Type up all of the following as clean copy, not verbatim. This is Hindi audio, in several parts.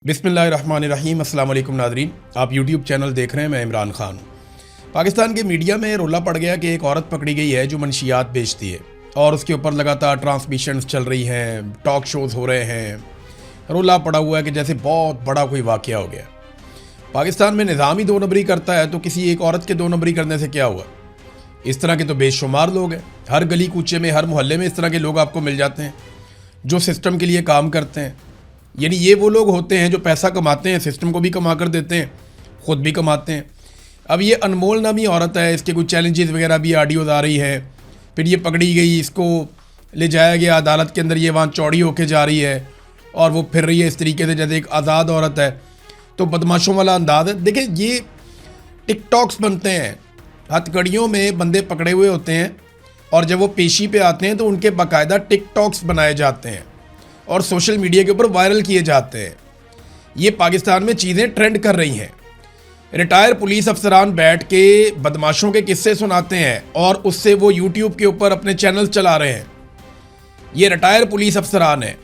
बिस्मिल्लाहिर्रहमानिर्रहीम। अस्सलाम वालेकुम नादरीन, आप यूट्यूब चैनल देख रहे हैं। मैं इमरान खान हूँ। पाकिस्तान के मीडिया में रोला पड़ गया कि एक औरत पकड़ी गई है जो मनशियात बेचती है और उसके ऊपर लगातार ट्रांसमिशंस चल रही हैं, टॉक शोज़ हो रहे हैं। रोला पड़ा हुआ है कि जैसे बहुत बड़ा कोई वाक़या हो गया। पाकिस्तान में निज़ाम ही दो नंबरी करता है तो किसी एक औरत के दो नंबरी करने से क्या हुआ। इस तरह के तो बेशुमार लोग हैं। हर गली कूचे में, हर मोहल्ले में इस तरह के लोग आपको मिल जाते हैं जो सिस्टम के लिए काम करते हैं। यानी ये वो लोग होते हैं जो पैसा कमाते हैं, सिस्टम को भी कमा कर देते हैं, ख़ुद भी कमाते हैं। अब ये अनमोल नामी औरत है, इसके कुछ चैलेंजेस वगैरह भी ऑडियोज़ आ रही है। फिर ये पकड़ी गई, इसको ले जाया गया अदालत के अंदर, ये वहाँ चौड़ी होके जा रही है और वो फिर रही है इस तरीके से जैसे एक आज़ाद औरत है। तो बदमाशों वाला अंदाज़ है। देखिए, ये टिकटॉक्स बनते हैं, हथकड़ियों में बंदे पकड़े हुए होते हैं और जब वो पेशी पे आते हैं तो उनके बाकायदा टिकटॉक्स बनाए जाते हैं और सोशल मीडिया के ऊपर वायरल किए जाते हैं। ये पाकिस्तान में चीज़ें ट्रेंड कर रही हैं। रिटायर पुलिस अफसरान बैठ के बदमाशों के किस्से सुनाते हैं और उससे वो यूट्यूब के ऊपर अपने चैनल चला रहे हैं। ये रिटायर पुलिस अफसरान हैं,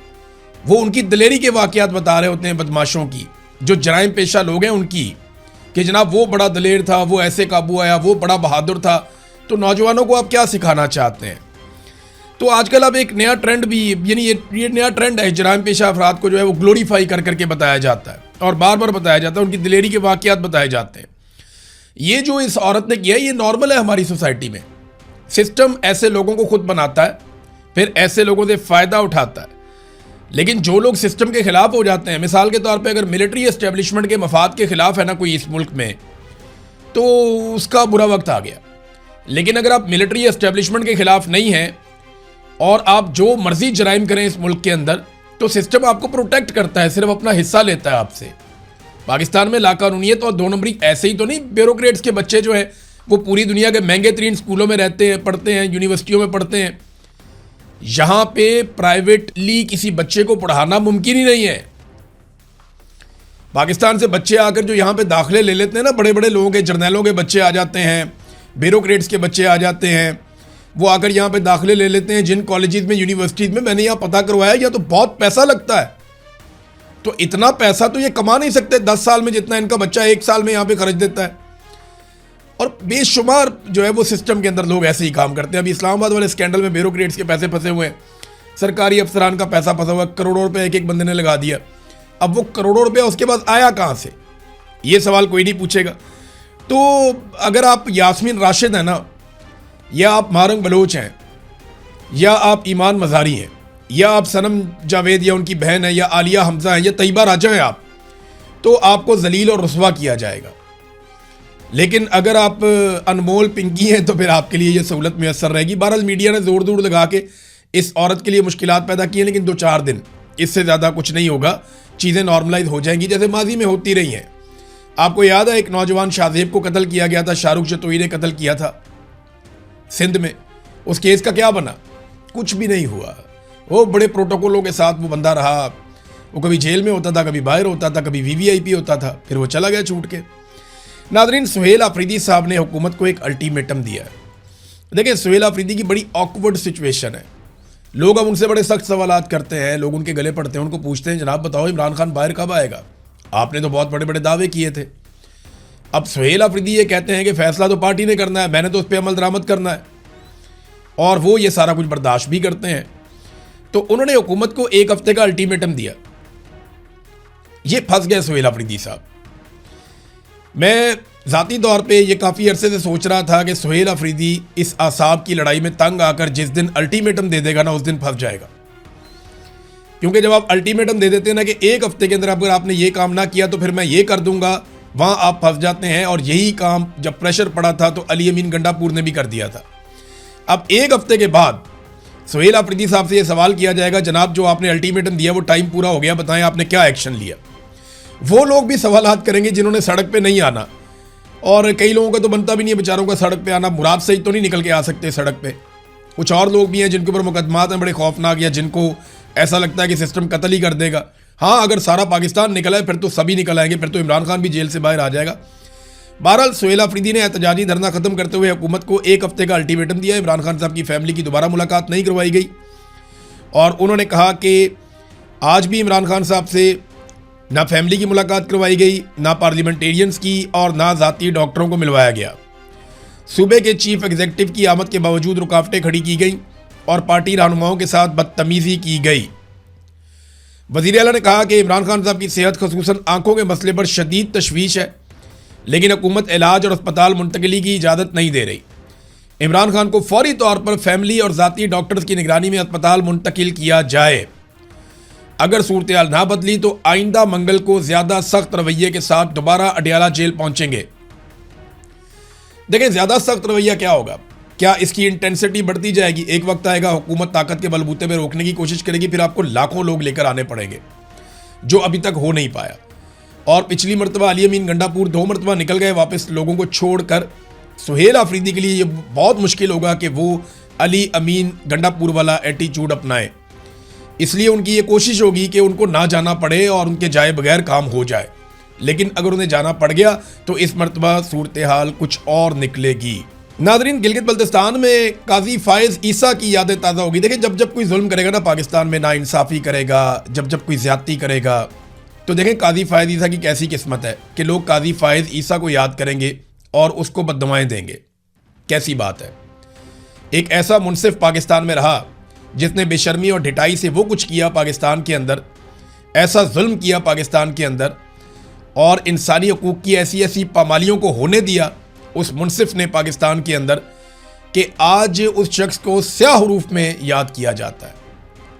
वो उनकी दिलेरी के वाक़यात बता रहे होते हैं बदमाशों की, जो जराइम पेशा लोग हैं उनकी, कि जनाब वो बड़ा दलेर था, वो ऐसे काबू आया, वो बड़ा बहादुर था। तो नौजवानों को आप क्या सिखाना चाहते हैं? तो आजकल अब एक नया ट्रेंड भी, यानी ये नया ट्रेंड है, जराइम पेशा अफराद को जो है वो ग्लोरीफाई कर करके बताया जाता है और बार बार बताया जाता है, उनकी दिलेरी के वाक़यात बताए जाते हैं। ये जो इस औरत ने किया, ये नॉर्मल है हमारी सोसाइटी में। सिस्टम ऐसे लोगों को खुद बनाता है, फिर ऐसे लोगों से फ़ायदा उठाता है। लेकिन जो लोग सिस्टम के ख़िलाफ़ हो जाते हैं, मिसाल के तौर पर अगर मिलिट्री एस्टेब्लिशमेंट के मफाद के ख़िलाफ़ है ना कोई इस मुल्क में, तो उसका बुरा वक्त आ गया। लेकिन अगर आप मिलिट्री एस्टेब्लिशमेंट के ख़िलाफ़ नहीं हैं और आप जो मर्जी जराइम करें इस मुल्क के अंदर, तो सिस्टम आपको प्रोटेक्ट करता है, सिर्फ अपना हिस्सा लेता है आपसे। पाकिस्तान में लाकानूनियत और दो नंबरी ऐसे ही तो नहीं। ब्यूरोक्रेट्स के बच्चे जो हैं वो पूरी दुनिया के महंगे तरीन स्कूलों में रहते हैं, पढ़ते हैं, यूनिवर्सिटियों में पढ़ते हैं। यहाँ पे प्राइवेटली किसी बच्चे को पढ़ाना मुमकिन ही नहीं है। पाकिस्तान से बच्चे आकर जो यहाँ पे दाखिले ले लेते हैं ना, बड़े बड़े लोगों के, जर्नैलों के बच्चे आ जाते हैं, ब्यूरोक्रेट्स के बच्चे आ जाते हैं, वो आकर यहाँ पे दाखिले ले लेते हैं। जिन कॉलेजेस में, यूनिवर्सिटीज़ में मैंने यहाँ पता करवाया, या तो बहुत पैसा लगता है। तो इतना पैसा तो ये कमा नहीं सकते 10 साल में जितना इनका बच्चा 1 साल में यहाँ पे खर्च देता है। और बेशुमार जो है वो सिस्टम के अंदर लोग ऐसे ही काम करते हैं। अभी इस्लामाबाद वाले स्कैंडल में ब्यूरोक्रेट्स के पैसे फंसे हुए हैं, सरकारी अफसरान का पैसा फंसा हुआ है, करोड़ों रुपये एक एक बंदे ने लगा दिया। अब वो करोड़ों रुपया उसके पास आया कहाँ से, ये सवाल कोई नहीं पूछेगा। तो अगर आप यास्मीन राशिद हैं ना, या आप मारंग बलोच हैं, या आप ईमान मज़ारी हैं, या आप सनम जावेद या उनकी बहन है, या आलिया हमजा है, या तैयबा राजा हैं आप, तो आपको जलील और रुस्वा किया जाएगा। लेकिन अगर आप अनमोल पिंकी हैं तो फिर आपके लिए ये सहूलत मैसर रहेगी। बहरहाल मीडिया ने ज़ोर दूर लगा के इस औरत के लिए मुश्किलात पैदा की हैं, लेकिन 2-4 दिन, इससे ज़्यादा कुछ नहीं होगा। चीज़ें नॉर्मलाइज हो जाएंगी जैसे माजी में होती रही हैं। आपको याद है एक नौजवान शाहजेब को कत्ल किया गया था, शाहरुख जतोई ने कत्ल किया था सिंध में। उस केस का क्या बना? कुछ भी नहीं हुआ। वो बड़े प्रोटोकॉलों के साथ वो बंदा रहा। वो कभी जेल में होता था, कभी बाहर होता था, कभी वीवीआईपी होता था, फिर वो चला गया छूट के। नादरीन, सुहेल अफरीदी साहब ने हुकूमत को एक अल्टीमेटम दिया है। देखिए, सुहेल अफरीदी की बड़ी ऑकवर्ड सिचुएशन है। लोग अब उनसे बड़े सख्त सवालात करते हैं, लोग उनके गले पड़ते हैं, उनको पूछते हैं जनाब बताओ इमरान खान बाहर कब आएगा? आपने तो बहुत बड़े बड़े दावे किए थे। अब सुहेल अफरीदी ये कहते हैं कि फैसला तो पार्टी ने करना है, मैंने तो उस पर अमल दरामद करना है, और वो ये सारा कुछ बर्दाश्त भी करते हैं। तो उन्होंने हुकूमत को 1 हफ्ते का अल्टीमेटम दिया। ये फंस गए सुहेल अफरीदी साहब। मैं ज़ाती तौर पे ये काफ़ी अरसे से सोच रहा था कि सुहेल अफरीदी इस आसाब की लड़ाई में तंग आकर जिस दिन अल्टीमेटम दे देगा ना, उस दिन फंस जाएगा। क्योंकि जब आप अल्टीमेटम दे देते हैं ना कि 1 हफ्ते के अंदर अगर आपने ये काम ना किया तो फिर मैं ये कर दूंगा, वहाँ आप फंस जाते हैं। और यही काम जब प्रेशर पड़ा था तो अली अमीन गंडापुर ने भी कर दिया था। अब 1 हफ्ते के बाद सुहेल अफरीदी साहब से ये सवाल किया जाएगा, जनाब जो आपने अल्टीमेटम दिया वो टाइम पूरा हो गया, बताएं आपने क्या एक्शन लिया। वो लोग भी सवालात करेंगे जिन्होंने सड़क पे नहीं आना, और कई लोगों का तो बनता भी नहीं है बेचारों का सड़क पे आना। मुराद सही तो नहीं निकल के आ सकते सड़क पे। कुछ और लोग भी हैं जिनके ऊपर मुकदमात हैं बड़े खौफनाक, या जिनको ऐसा लगता है कि सिस्टम कत्ल ही कर देगा। हाँ, अगर सारा पाकिस्तान निकला है फिर तो सभी निकल आएंगे, फिर तो इमरान खान भी जेल से बाहर आ जाएगा। बहरहाल सुहेल अफरीदी ने एहतजाजी धरना खत्म करते हुए हुकूमत को 1 हफ्ते का अल्टीमेटम दिया। इमरान खान साहब की फैमिली की दोबारा मुलाकात नहीं करवाई गई और उन्होंने कहा कि आज भी इमरान खान साहब से ना फैमिली की मुलाकात करवाई गई, ना पार्लियामेंटेरियंस की और ना ज़ाती डॉक्टरों को मिलवाया गया। सूबे के चीफ एग्जीक्यूटिव की आमद के बावजूद रुकावटें खड़ी की गई और पार्टी रहनुमाओं के साथ बदतमीजी की गई। वज़ीर आला ने कहा कि इमरान खान साहब की सेहत खसूसन आंखों के मसले पर शदीद तशवीश है, लेकिन हुकूमत इलाज और अस्पताल मुंतकली की इजाज़त नहीं दे रही। इमरान खान को फौरी तौर पर फैमिली और ज़ाती डॉक्टर्स की निगरानी में अस्पताल मुंतकिल किया जाए। अगर सूरत हाल ना बदली तो आइंदा मंगल को ज़्यादा सख्त रवैये के साथ दोबारा अडियाला जेल पहुंचेंगे। देखें, ज़्यादा सख्त रवैया क्या होगा? क्या इसकी इंटेंसिटी बढ़ती जाएगी? एक वक्त आएगा हुकूमत ताकत के बलबूते पर रोकने की कोशिश करेगी, फिर आपको लाखों लोग लेकर आने पड़ेंगे, जो अभी तक हो नहीं पाया। और पिछली मरतबा अली अमीन गंडापुर 2 मरतबा निकल गए वापस लोगों को छोड़कर। सुहेल आफरीदी के लिए ये बहुत मुश्किल होगा कि वो अली अमीन गंडापुर वाला एटीट्यूड अपनाए, इसलिए उनकी ये कोशिश होगी कि उनको ना जाना पड़े और उनके जाए बगैर काम हो जाए। लेकिन अगर उन्हें जाना पड़ गया तो इस मरतबा सूरत हाल कुछ और निकलेगी। नादरीन, गिलगित बल्तिस्तान में काजी फायज ईसा की यादें ताज़ा होगी। देखिए, जब जब कोई जुल्म करेगा ना पाकिस्तान में, नाइंसाफ़ी करेगा, जब जब कोई ज़्यादती करेगा, तो देखें काजी फायज ईसा की कैसी किस्मत है कि लोग काजी फायज ईसा को याद करेंगे और उसको बद्दुआएं देंगे। कैसी बात है। एक ऐसा मुनसिफ पाकिस्तान में रहा जिसने बेशर्मी और ढिठाई से वो कुछ किया पाकिस्तान के अंदर, ऐसा जुल्म किया पाकिस्तान के अंदर और इंसानी हकूक़ की ऐसी ऐसी पामालियों को होने दिया उस मुनसिफ ने पाकिस्तान के अंदर कि आज उस शख्स को स्याह हरूफ में याद किया जाता है,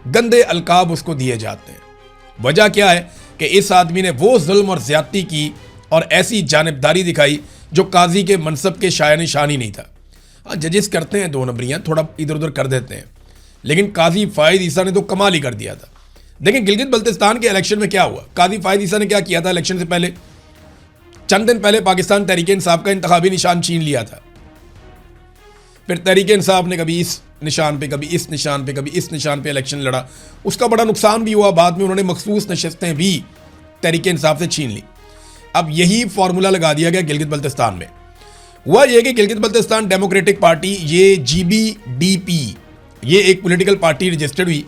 गंदे अलकाब उसको दिए जाते हैं। वजह क्या है कि इस आदमी ने वो जुल्म और ज़्यादती की और ऐसी जानिबदारी दिखाई जो काजी के मनसब के शाया निशान ही नहीं था। हाँ, जजेस करते हैं 2 नंबरियाँ, थोड़ा इधर उधर कर देते हैं, लेकिन काजी फायज ईसा ने तो कमाल ही कर दिया था। देखें, गिलगित बल्तिस्तान के इलेक्शन में क्या हुआ। काजी फायज ईसा ने क्या किया था? इलेक्शन से पहले चंद दिन पहले पाकिस्तान तहरीक-ए-इंसाफ का इंतखाबी निशान छीन लिया था। फिर तहरीक-ए-इंसाफ ने कभी इस निशान पे, कभी इस निशान पे, कभी इस निशान पे इलेक्शन लड़ा। उसका बड़ा नुकसान भी हुआ। बाद में उन्होंने मखसूस नशस्तें भी तहरीक-ए-इंसाफ से छीन ली। अब यही फार्मूला लगा दिया गया गिलगित बल्तिस्तान में। हुआ यह कि गिलगित बल्तिस्तान डेमोक्रेटिक पार्टी, ये GBDP, ये एक पॉलिटिकल पार्टी रजिस्टर्ड हुई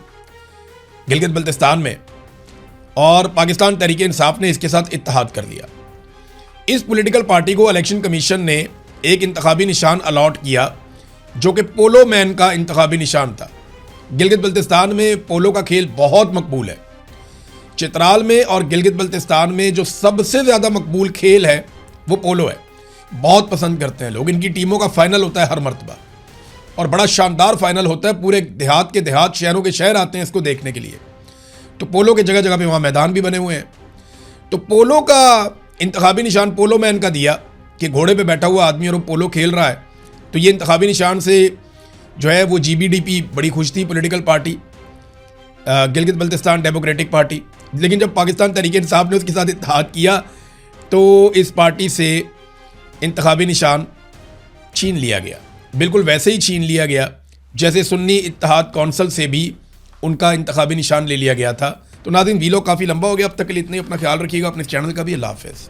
गिलगित बल्तिस्तान में और पाकिस्तान तहरीक-ए-इंसाफ ने इसके साथ इत्तेहाद कर दिया। इस पॉलिटिकल पार्टी को इलेक्शन कमीशन ने एक इंतखाबी निशान अलॉट किया जो कि पोलो मैन का इंतखाबी निशान था। गिलगित बल्तिस्तान में पोलो का खेल बहुत मकबूल है। चित्राल में और गिलगित बल्तिस्तान में जो सबसे ज़्यादा मकबूल खेल है वो पोलो है। बहुत पसंद करते हैं लोग। इनकी टीमों का फाइनल होता है हर मरतबा और बड़ा शानदार फाइनल होता है। पूरे देहात के देहात, शहरों के शहर आते हैं इसको देखने के लिए। तो पोलो के जगह जगह पे वहाँ मैदान भी बने हुए हैं। तो पोलो का इंतखाबी निशान पोलो मैन का दिया कि घोड़े पे बैठा हुआ आदमी और वो पोलो खेल रहा है। तो ये इंतखाबी निशान से जो है वो GBDP बड़ी खुश थी, political party, Gilgit Baltistan democratic party. लेकिन जब पाकिस्तान तहरीक-ए-इंसाफ ने उसके साथ इत्तेहाद किया तो इस पार्टी से इंतखाबी निशान छीन लिया गया। बिल्कुल वैसे ही छीन लिया गया जैसे सुन्नी इत्तेहाद कौंसिल से भी उनका इंतखाबी निशान ले लिया गया था। तो नाज़रीन, वीडियो काफ़ी लंबा हो गया, अब तक के लिए इतने। अपना ख्याल रखिएगा, अपने चैनल का भी। अल्लाह हाफ़िज़।